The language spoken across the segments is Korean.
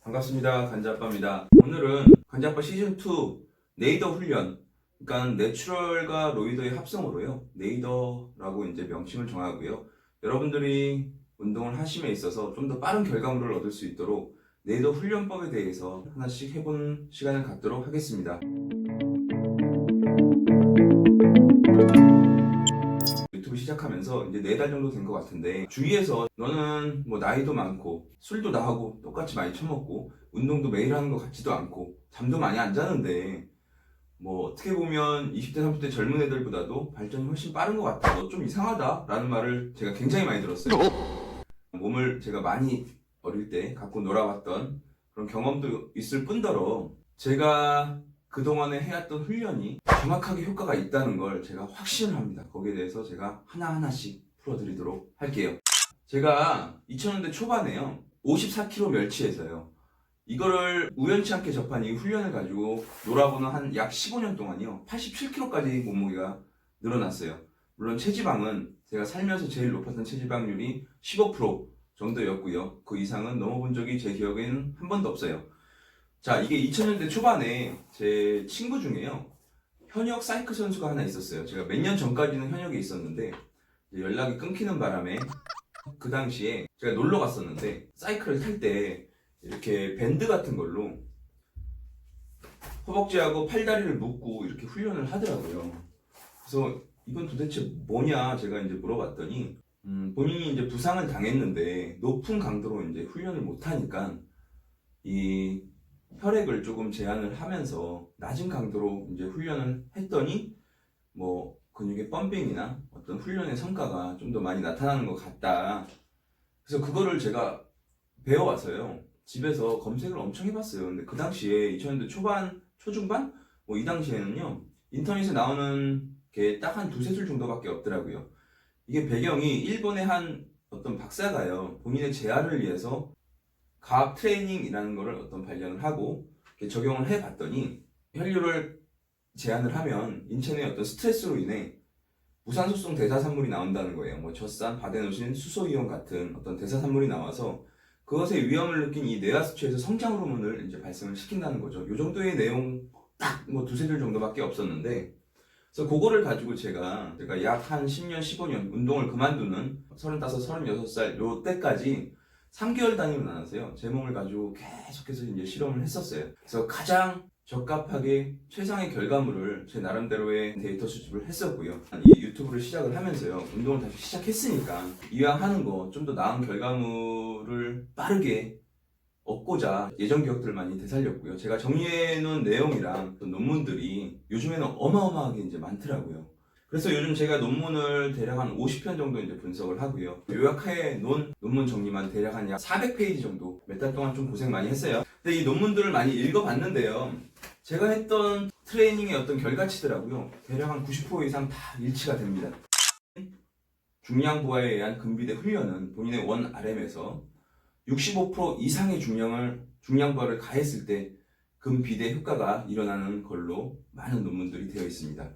반갑습니다. 간자빠입니다. 오늘은 간자빠 시즌2 네이더 훈련, 그러니까 내추럴과 로이더의 합성으로요, 네이더라고 이제 명칭을 정하고요. 여러분들이 운동을 하심에 있어서 좀 더 빠른 결과물을 얻을 수 있도록 네이더 훈련법에 대해서 하나씩 해본 시간을 갖도록 하겠습니다. 유튜브 시작하면서 이제 4달 정도 된 것 같은데, 주위에서 너는 뭐 나이도 많고 술도 나하고 똑같이 많이 처먹고 운동도 매일 하는 것 같지도 않고 잠도 많이 안 자는데 뭐 어떻게 보면 20대 30대 젊은 애들보다도 발전이 훨씬 빠른 것 같아, 너 좀 이상하다 라는 말을 제가 굉장히 많이 들었어요. 몸을 제가 많이 어릴 때 갖고 놀아왔던 그런 경험도 있을 뿐더러 제가 그동안에 해왔던 훈련이 정확하게 효과가 있다는 걸 제가 확신을 합니다. 거기에 대해서 제가 하나하나씩 풀어드리도록 할게요. 제가 2000년대 초반에요, 54kg 멸치에서요, 이거를 우연치 않게 접한 이 훈련을 가지고 놀아보는 한 약 15년 동안이요, 87kg까지 몸무게가 늘어났어요. 물론 체지방은 제가 살면서 제일 높았던 체지방률이 15% 정도였고요. 그 이상은 넘어본 적이 제 기억에는 한 번도 없어요. 자, 이게 2000년대 초반에 제 친구 중에요, 현역 사이클 선수가 하나 있었어요. 제가 몇 년 전까지는 현역에 있었는데 연락이 끊기는 바람에 그 당시에 제가 놀러 갔었는데, 사이클을 탈 때 이렇게 밴드 같은 걸로 허벅지하고 팔다리를 묶고 이렇게 훈련을 하더라고요. 그래서 이건 도대체 뭐냐 제가 이제 물어봤더니 본인이 이제 부상을 당했는데 높은 강도로 이제 훈련을 못 하니까 이 혈액을 조금 제한을 하면서 낮은 강도로 이제 훈련을 했더니 뭐 근육의 펌핑이나 어떤 훈련의 성과가 좀 더 많이 나타나는 것 같다. 그래서 그거를 제가 배워와서요, 집에서 검색을 엄청 해봤어요. 근데 그 당시에 2000년대 초반, 초중반? 뭐 이 당시에는요, 인터넷에 나오는 게 딱 한 두세 줄 정도밖에 없더라고요. 이게 배경이 일본의 한 어떤 박사가요, 본인의 재활을 위해서 과학 트레이닝이라는 거를 어떤 발견을 하고 적용을 해봤더니 혈류를 제한을 하면 인체 내 어떤 스트레스로 인해 무산소성 대사산물이 나온다는 거예요. 뭐 젖산, 바데노신, 수소이온 같은 어떤 대사산물이 나와서 그것의 위험을 느낀 이 뇌하수체에서 성장 호르몬을 이제 발생을 시킨다는 거죠. 이 정도의 내용 딱 뭐 두세 줄 정도밖에 없었는데, 그래서 그거를 가지고 제가 약 한 10년, 15년 운동을 그만두는 35, 36살 요 때까지 3개월 단위로 나눠서요, 제 몸을 가지고 계속해서 이제 실험을 했었어요. 그래서 가장 적합하게 최상의 결과물을 제 나름대로의 데이터 수집을 했었고요. 이 유튜브를 시작을 하면서요, 운동을 다시 시작했으니까 이왕 하는 거 좀 더 나은 결과물을 빠르게 얻고자 예전 기억들을 많이 되살렸고요. 제가 정리해놓은 내용이랑 또 논문들이 요즘에는 어마어마하게 이제 많더라고요. 그래서 요즘 제가 논문을 대략 한 50편 정도 이제 분석을 하고요. 요약해 놓은 논문 정리만 대략 한 약 400페이지 정도 몇 달 동안 좀 고생 많이 했어요. 근데 이 논문들을 많이 읽어봤는데요, 제가 했던 트레이닝의 어떤 결과치더라고요, 대략 한 90% 이상 다 일치가 됩니다. 중량 부하에 의한 근비대 훈련은 본인의 원 RM에서 65% 이상의 중량 부하를 가했을 때 근비대 효과가 일어나는 걸로 많은 논문들이 되어 있습니다.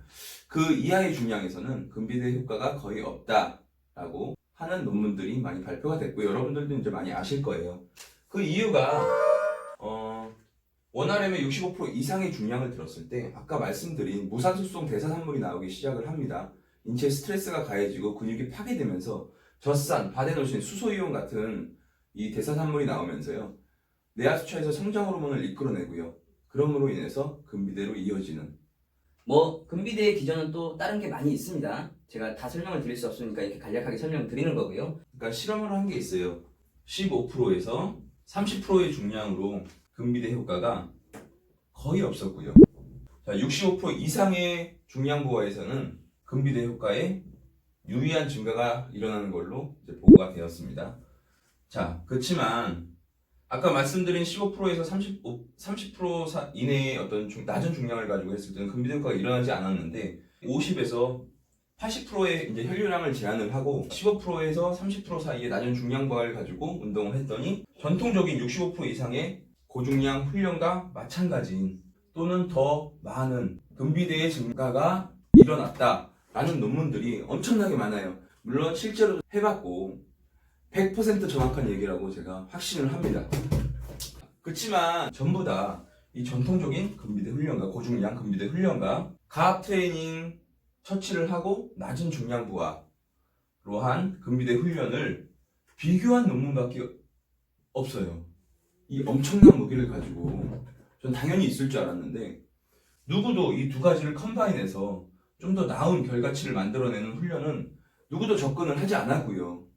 그 이하의 중량에서는 근비대 효과가 거의 없다라고 하는 논문들이 많이 발표가 됐고, 여러분들도 이제 많이 아실 거예요. 그 이유가 원RM의 65% 이상의 중량을 들었을 때 아까 말씀드린 무산소성 대사산물이 나오기 시작을 합니다. 인체에 스트레스가 가해지고 근육이 파괴되면서 젖산, 바데노신, 수소이온 같은 이 대사산물이 나오면서요, 뇌하수체에서 성장 호르몬을 이끌어내고요, 그럼으로 인해서 근비대로 이어지는, 뭐 근비대의 기전은 또 다른 게 많이 있습니다. 제가 다 설명을 드릴 수 없으니까 이렇게 간략하게 설명을 드리는 거고요. 그러니까 실험을 한 게 있어요. 15%에서 30%의 중량으로 근비대 효과가 거의 없었고요. 자, 65% 이상의 중량 부하에서는 근비대 효과에 유의한 증가가 일어나는 걸로 이제 보고가 되었습니다. 자, 그렇지만 아까 말씀드린 15%에서 30% 이내의 어떤 낮은 중량을 가지고 했을 때는 근비대 효과가 일어나지 않았는데, 50에서 80%의 이제 혈류량을 제한을 하고 15%에서 30% 사이의 낮은 중량 부하를 가지고 운동을 했더니 전통적인 65% 이상의 고중량 훈련과 마찬가지인 또는 더 많은 근비대의 증가가 일어났다라는 논문들이 엄청나게 많아요. 물론 실제로 해봤고 100% 정확한 얘기라고 제가 확신을 합니다. 그렇지만 전부 다 이 전통적인 근비대 훈련과 고중량 근비대 훈련과 가압 트레이닝 처치를 하고 낮은 중량 부하로 한 근비대 훈련을 비교한 논문밖에 없어요. 이 엄청난 무기를 가지고 전 당연히 있을 줄 알았는데 누구도 이 두 가지를 컴바인해서 좀 더 나은 결과치를 만들어내는 훈련은 누구도 접근을 하지 않았고요.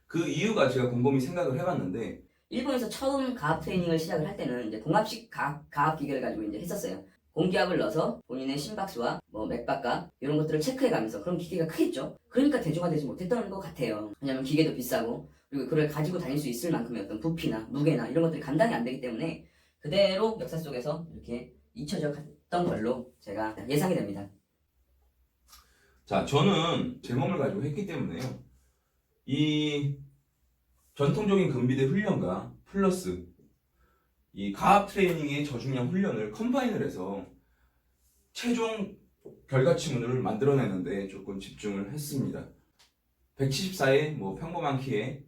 그 이유가 제가 곰곰이 생각을 해봤는데 일본에서 처음 가압 트레이닝을 시작을 할 때는 이제 공합식 가압 기계를 가지고 이제 했었어요. 공기압을 넣어서 본인의 심박수와 뭐 맥박과 이런 것들을 체크해가면서, 그럼 기계가 크겠죠. 그러니까 대중화되지 못했던 것 같아요. 왜냐면 기계도 비싸고, 그리고 그걸 가지고 다닐 수 있을 만큼의 어떤 부피나 무게나 이런 것들이 감당이 안 되기 때문에 그대로 역사 속에서 이렇게 잊혀져 갔던 걸로 제가 예상이 됩니다. 자, 저는 제 몸을 가지고 했기 때문에요. 이 전통적인 근비대 훈련과 플러스 이 가압 트레이닝의 저중량 훈련을 컴바인을 해서 최종 결과치문을 만들어내는데 조금 집중을 했습니다. 174의 뭐 평범한 키에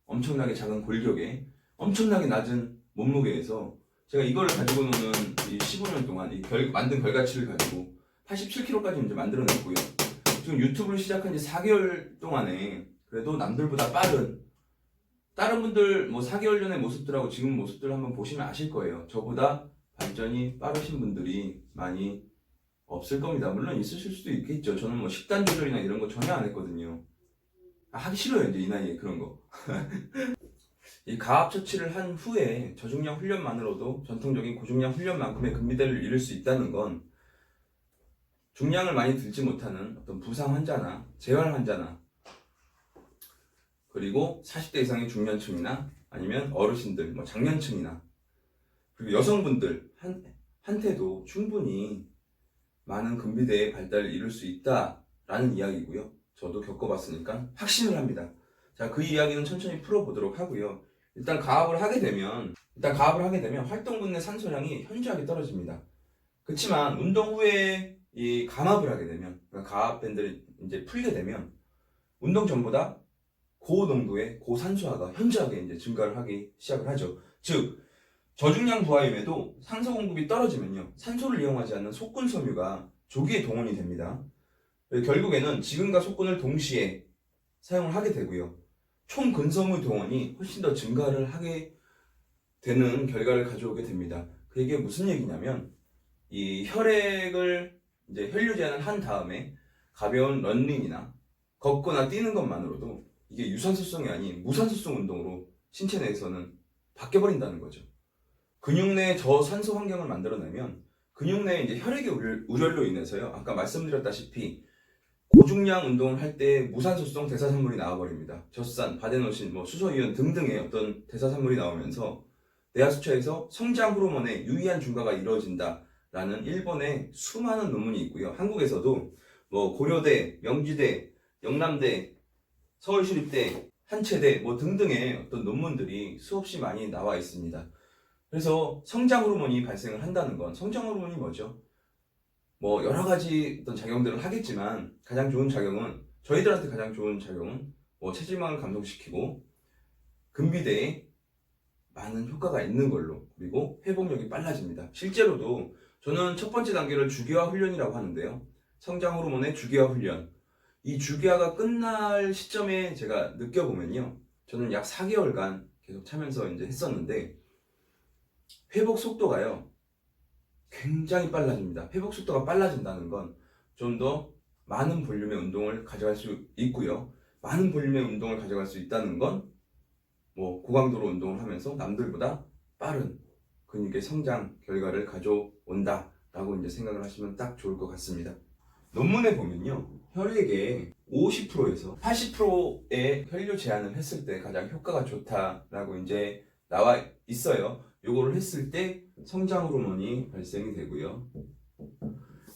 엄청나게 작은 골격에 엄청나게 낮은 몸무게에서 제가 이걸 가지고 노는 이 15년 동안 만든 결과치를 가지고 87kg까지 이제 만들어냈고요. 지금 유튜브를 시작한 지 4개월 동안에 그래도 남들보다 빠른, 다른 분들 뭐 4개월 전의 모습들하고 지금 모습들 한번 보시면 아실 거예요. 저보다 발전이 빠르신 분들이 많이 없을 겁니다. 물론 있으실 수도 있겠죠. 저는 뭐 식단 조절이나 이런 거 전혀 안 했거든요. 하기 싫어요, 이제 이 나이에 그런 거. 이 가압 처치를 한 후에 저중량 훈련만으로도 전통적인 고중량 훈련만큼의 근비대를 이룰 수 있다는 건 중량을 많이 들지 못하는 어떤 부상 환자나 재활 환자나 그리고 40대 이상의 중년층이나 아니면 어르신들, 뭐 장년층이나 그리고 여성분들 한테도 충분히 많은 근비대의 발달을 이룰 수 있다라는 이야기고요. 저도 겪어봤으니까 확신을 합니다. 자, 그 이야기는 천천히 풀어보도록 하고요. 일단 가압을 하게 되면 활동근 내 산소량이 현저하게 떨어집니다. 그렇지만 운동 후에 이 감압을 하게 되면, 그러니까 가압 밴드를 이제 풀게 되면 운동 전보다 고농도의 고산소화가 현저하게 이제 증가를 하기 시작을 하죠. 즉 저중량 부하임에도 산소 공급이 떨어지면요, 산소를 이용하지 않는 속근 섬유가 조기에 동원이 됩니다. 결국에는 지근과 속근을 동시에 사용을 하게 되고요. 총 근섬유 동원이 훨씬 더 증가를 하게 되는 결과를 가져오게 됩니다. 그게 무슨 얘기냐면 이 혈액을 이제 혈류 제한을 한 다음에 가벼운 런닝이나 걷거나 뛰는 것만으로도 이게 유산소성이 아닌 무산소성 운동으로 신체 내에서는 바뀌어버린다는 거죠. 근육 내 저산소 환경을 만들어내면 근육 내에 이제 혈액의 우열로 인해서요, 아까 말씀드렸다시피 고중량 운동을 할 때 무산소성 대사산물이 나와버립니다. 젖산, 바데노신, 뭐 수소이온 등등의 어떤 대사산물이 나오면서 뇌하수처에서 성장 호르몬의 유의한 증가가 이루어진다라는 일본의 수많은 논문이 있고요. 한국에서도 뭐 고려대, 명지대, 영남대, 서울시립대, 한체대 뭐 등등의 어떤 논문들이 수없이 많이 나와 있습니다. 그래서 성장 호르몬이 발생을 한다는 건, 성장 호르몬이 뭐죠? 뭐 여러 가지 어떤 작용들을 하겠지만 가장 좋은 작용은, 저희들한테 가장 좋은 작용은 뭐 체지방을 감소시키고 근비대에 많은 효과가 있는 걸로, 그리고 회복력이 빨라집니다. 실제로도 저는 첫 번째 단계를 주기화 훈련이라고 하는데요, 성장 호르몬의 주기화 훈련, 이 주기화가 끝날 시점에 제가 느껴보면요, 저는 약 4개월간 계속 차면서 이제 했었는데 회복 속도가요 굉장히 빨라집니다. 회복 속도가 빨라진다는 건 좀 더 많은 볼륨의 운동을 가져갈 수 있고요. 많은 볼륨의 운동을 가져갈 수 있다는 건 뭐 고강도로 운동을 하면서 남들보다 빠른 근육의 성장 결과를 가져온다 라고 이제 생각을 하시면 딱 좋을 것 같습니다. 논문에 보면요, 혈액의 50%에서 80%의 혈류 제한을 했을 때 가장 효과가 좋다라고 이제 나와 있어요. 요거를 했을 때 성장 호르몬이 발생이 되고요.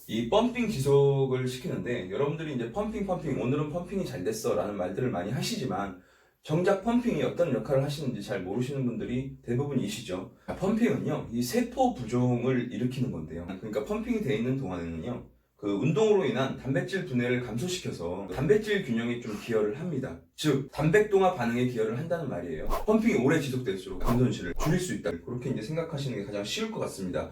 이 펌핑 지속을 시키는데, 여러분들이 이제 펌핑 오늘은 펌핑이 잘 됐어 라는 말들을 많이 하시지만 정작 펌핑이 어떤 역할을 하시는지 잘 모르시는 분들이 대부분이시죠. 펌핑은요, 이 세포 부종을 일으키는 건데요. 그러니까 펌핑이 돼 있는 동안에는요, 그 운동으로 인한 단백질 분해를 감소시켜서 단백질 균형에 좀 기여를 합니다. 즉 단백동화 반응에 기여를 한다는 말이에요. 펌핑이 오래 지속될수록 간 손실을 줄일 수 있다. 그렇게 이제 생각하시는 게 가장 쉬울 것 같습니다.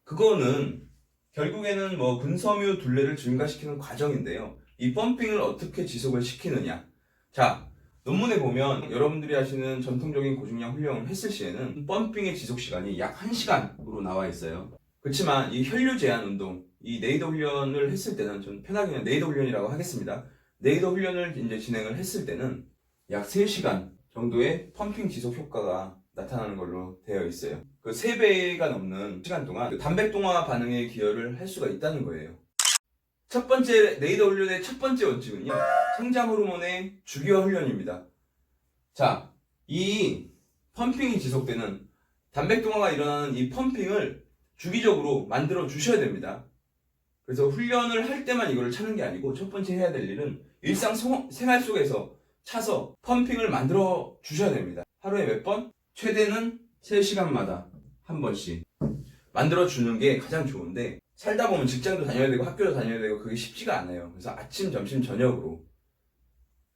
그거는 결국에는 뭐 근섬유 둘레를 증가시키는 과정인데요. 이 펌핑을 어떻게 지속을 시키느냐. 자, 논문에 보면 여러분들이 하시는 전통적인 고중량 훈련을 했을 시에는 펌핑의 지속 시간이 약 1시간으로 나와 있어요. 그렇지만 이 혈류 제한 운동, 이 네이더 훈련을 했을 때는 전 편하게 그냥 네이더 훈련이라고 하겠습니다. 네이더 훈련을 이제 진행을 했을 때는 약 3시간 정도의 펌핑 지속 효과가 나타나는 걸로 되어 있어요. 그 3배가 넘는 시간 동안 그 단백동화 반응에 기여를 할 수가 있다는 거예요. 첫 번째 네이더 훈련의 첫 번째 원칙은요, 성장 호르몬의 주기화 훈련입니다. 자, 이 펌핑이 지속되는 단백동화가 일어나는 이 펌핑을 주기적으로 만들어 주셔야 됩니다. 그래서 훈련을 할 때만 이거를 차는 게 아니고 첫 번째 해야 될 일은 일상생활 속에서 차서 펌핑을 만들어 주셔야 됩니다. 하루에 몇 번? 최대는 3시간마다 한 번씩 만들어 주는 게 가장 좋은데, 살다 보면 직장도 다녀야 되고 학교도 다녀야 되고 그게 쉽지가 않아요. 그래서 아침, 점심, 저녁으로,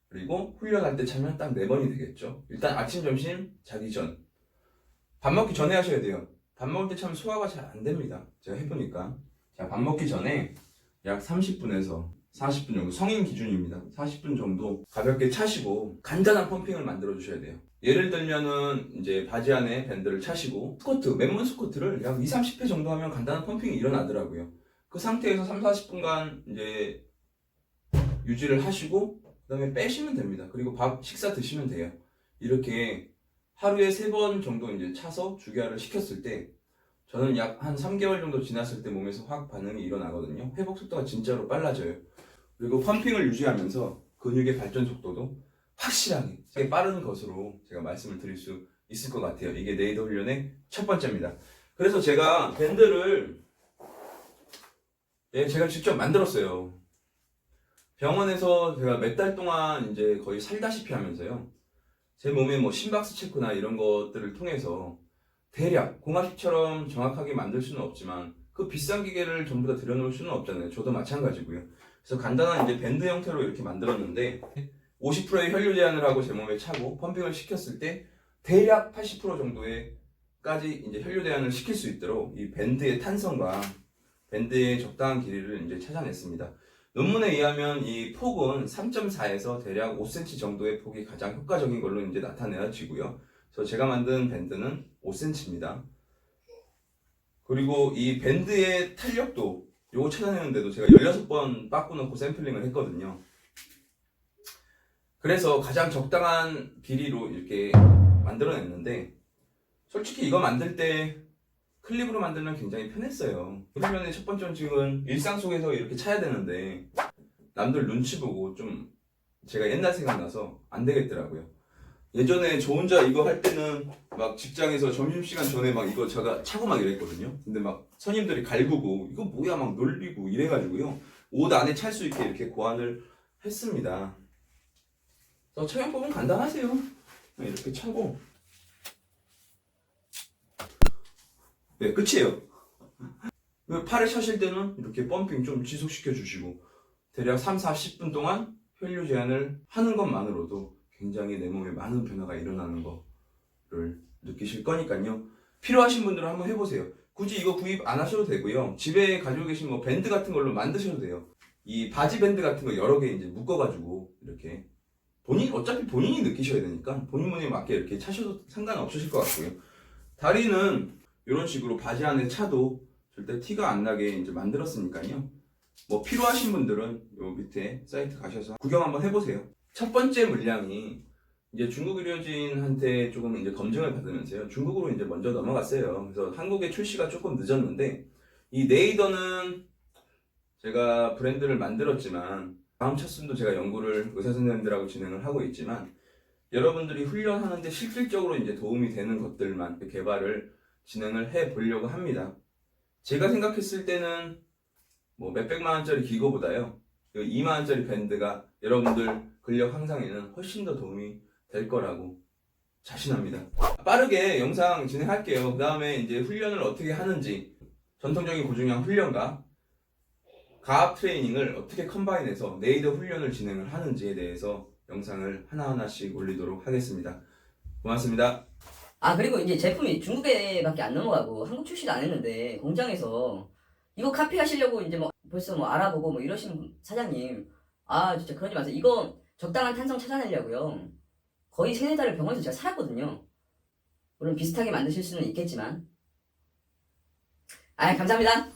그리고 훈련할 때 차면 딱 4번이 되겠죠. 일단 아침, 점심, 자기 전. 밥 먹기 전에 하셔야 돼요. 밥 먹을 때 참 소화가 잘 안 됩니다. 제가 해보니까. 자, 밥 먹기 전에 약 30분에서 40분 정도, 성인 기준입니다. 40분 정도 가볍게 차시고 간단한 펌핑을 만들어 주셔야 돼요. 예를 들면은 이제 바지 안에 밴드를 차시고 스쿼트, 맨몸 스쿼트를 약 2-30회 정도 하면 간단한 펌핑이 일어나더라고요. 그 상태에서 3-40분간 이제 유지를 하시고 그 다음에 빼시면 됩니다. 그리고 식사 드시면 돼요. 이렇게 하루에 3번 정도 이제 차서 주기화를 시켰을 때 저는 약 한 3개월 정도 지났을 때 몸에서 확 반응이 일어나거든요. 회복 속도가 진짜로 빨라져요. 그리고 펌핑을 유지하면서 근육의 발전 속도도 확실하게 빠른 것으로 제가 말씀을 드릴 수 있을 것 같아요. 이게 네이더 훈련의 첫 번째입니다. 그래서 제가 밴드를 제가 직접 만들었어요. 병원에서 제가 몇 달 동안 이제 거의 살다시피 하면서요, 제 몸에 뭐 심박수 체크나 이런 것들을 통해서 대략 공합식처럼 정확하게 만들 수는 없지만 그 비싼 기계를 전부 다 들여놓을 수는 없잖아요. 저도 마찬가지고요. 그래서 간단한 이제 밴드 형태로 이렇게 만들었는데 50%의 혈류 제한을 하고 제 몸에 차고 펌핑을 시켰을 때 대략 80% 정도에까지 이제 혈류 제한을 시킬 수 있도록 이 밴드의 탄성과 밴드의 적당한 길이를 이제 찾아냈습니다. 논문에 의하면 이 폭은 3.4에서 대략 5cm 정도의 폭이 가장 효과적인 걸로 이제 나타내어지고요. 그래서 제가 만든 밴드는 5cm입니다. 그리고 이 밴드의 탄력도 요거 찾아내는데도 제가 16번 빠꾸 넣고 샘플링을 했거든요. 그래서 가장 적당한 길이로 이렇게 만들어냈는데, 솔직히 이거 만들 때 클립으로 만들면 굉장히 편했어요. 훈련의 첫 번째 원칙은 일상 속에서 이렇게 차야 되는데 남들 눈치 보고 좀 제가 옛날 생각나서 안 되겠더라고요. 예전에 저 혼자 이거 할 때는 막 직장에서 점심시간 전에 막 이거 제가 차고 막 이랬거든요. 근데 막 선임들이 갈구고 이거 뭐야 막 놀리고 이래가지고요, 옷 안에 찰 수 있게 이렇게 고안을 했습니다. 착용법은 간단하세요. 이렇게 차고, 네, 끝이에요. 팔을 차실 때는 이렇게 펌핑 좀 지속시켜 주시고 대략 3-40분 동안 혈류 제한을 하는 것만으로도 굉장히 내 몸에 많은 변화가 일어나는 거를 느끼실 거니까요. 필요하신 분들은 한번 해보세요. 굳이 이거 구입 안 하셔도 되고요. 집에 가지고 계신 뭐 밴드 같은 걸로 만드셔도 돼요. 이 바지 밴드 같은 거 여러 개 이제 묶어가지고 이렇게 어차피 본인이 느끼셔야 되니까 본인 몸에 맞게 이렇게 차셔도 상관없으실 것 같고요. 다리는 이런 식으로 바지 안에 차도 절대 티가 안 나게 이제 만들었으니까요. 뭐 필요하신 분들은 요 밑에 사이트 가셔서 구경 한번 해보세요. 첫 번째 물량이 이제 중국 의료진한테 조금 이제 검증을 받으면서요, 중국으로 이제 먼저 넘어갔어요. 그래서 한국에 출시가 조금 늦었는데, 이 네이더는 제가 브랜드를 만들었지만 다음 차순도 제가 연구를 의사 선생님들하고 진행을 하고 있지만, 여러분들이 훈련하는데 실질적으로 이제 도움이 되는 것들만 개발을 진행을 해 보려고 합니다. 제가 생각했을 때는 뭐 몇백만 원짜리 기고보다요, 2만 원짜리 밴드가 여러분들 근력 향상에는 훨씬 더 도움이 될 거라고 자신합니다. 빠르게 영상 진행할게요. 그 다음에 이제 훈련을 어떻게 하는지, 전통적인 고중량 훈련과 가압 트레이닝을 어떻게 컴바인해서 네이더 훈련을 진행을 하는지에 대해서 영상을 하나하나씩 올리도록 하겠습니다. 고맙습니다. 아, 그리고 이제 제품이 중국에밖에 안 넘어가고 한국 출시도 안 했는데 공장에서 이거 카피하시려고 이제 뭐 벌써 뭐 알아보고 뭐 이러시는 사장님, 아 진짜 그러지 마세요. 이거 적당한 탄성 찾아내려고요. 거의 3-4달을 병원에서 제가 살았거든요. 물론 비슷하게 만드실 수는 있겠지만. 아, 감사합니다.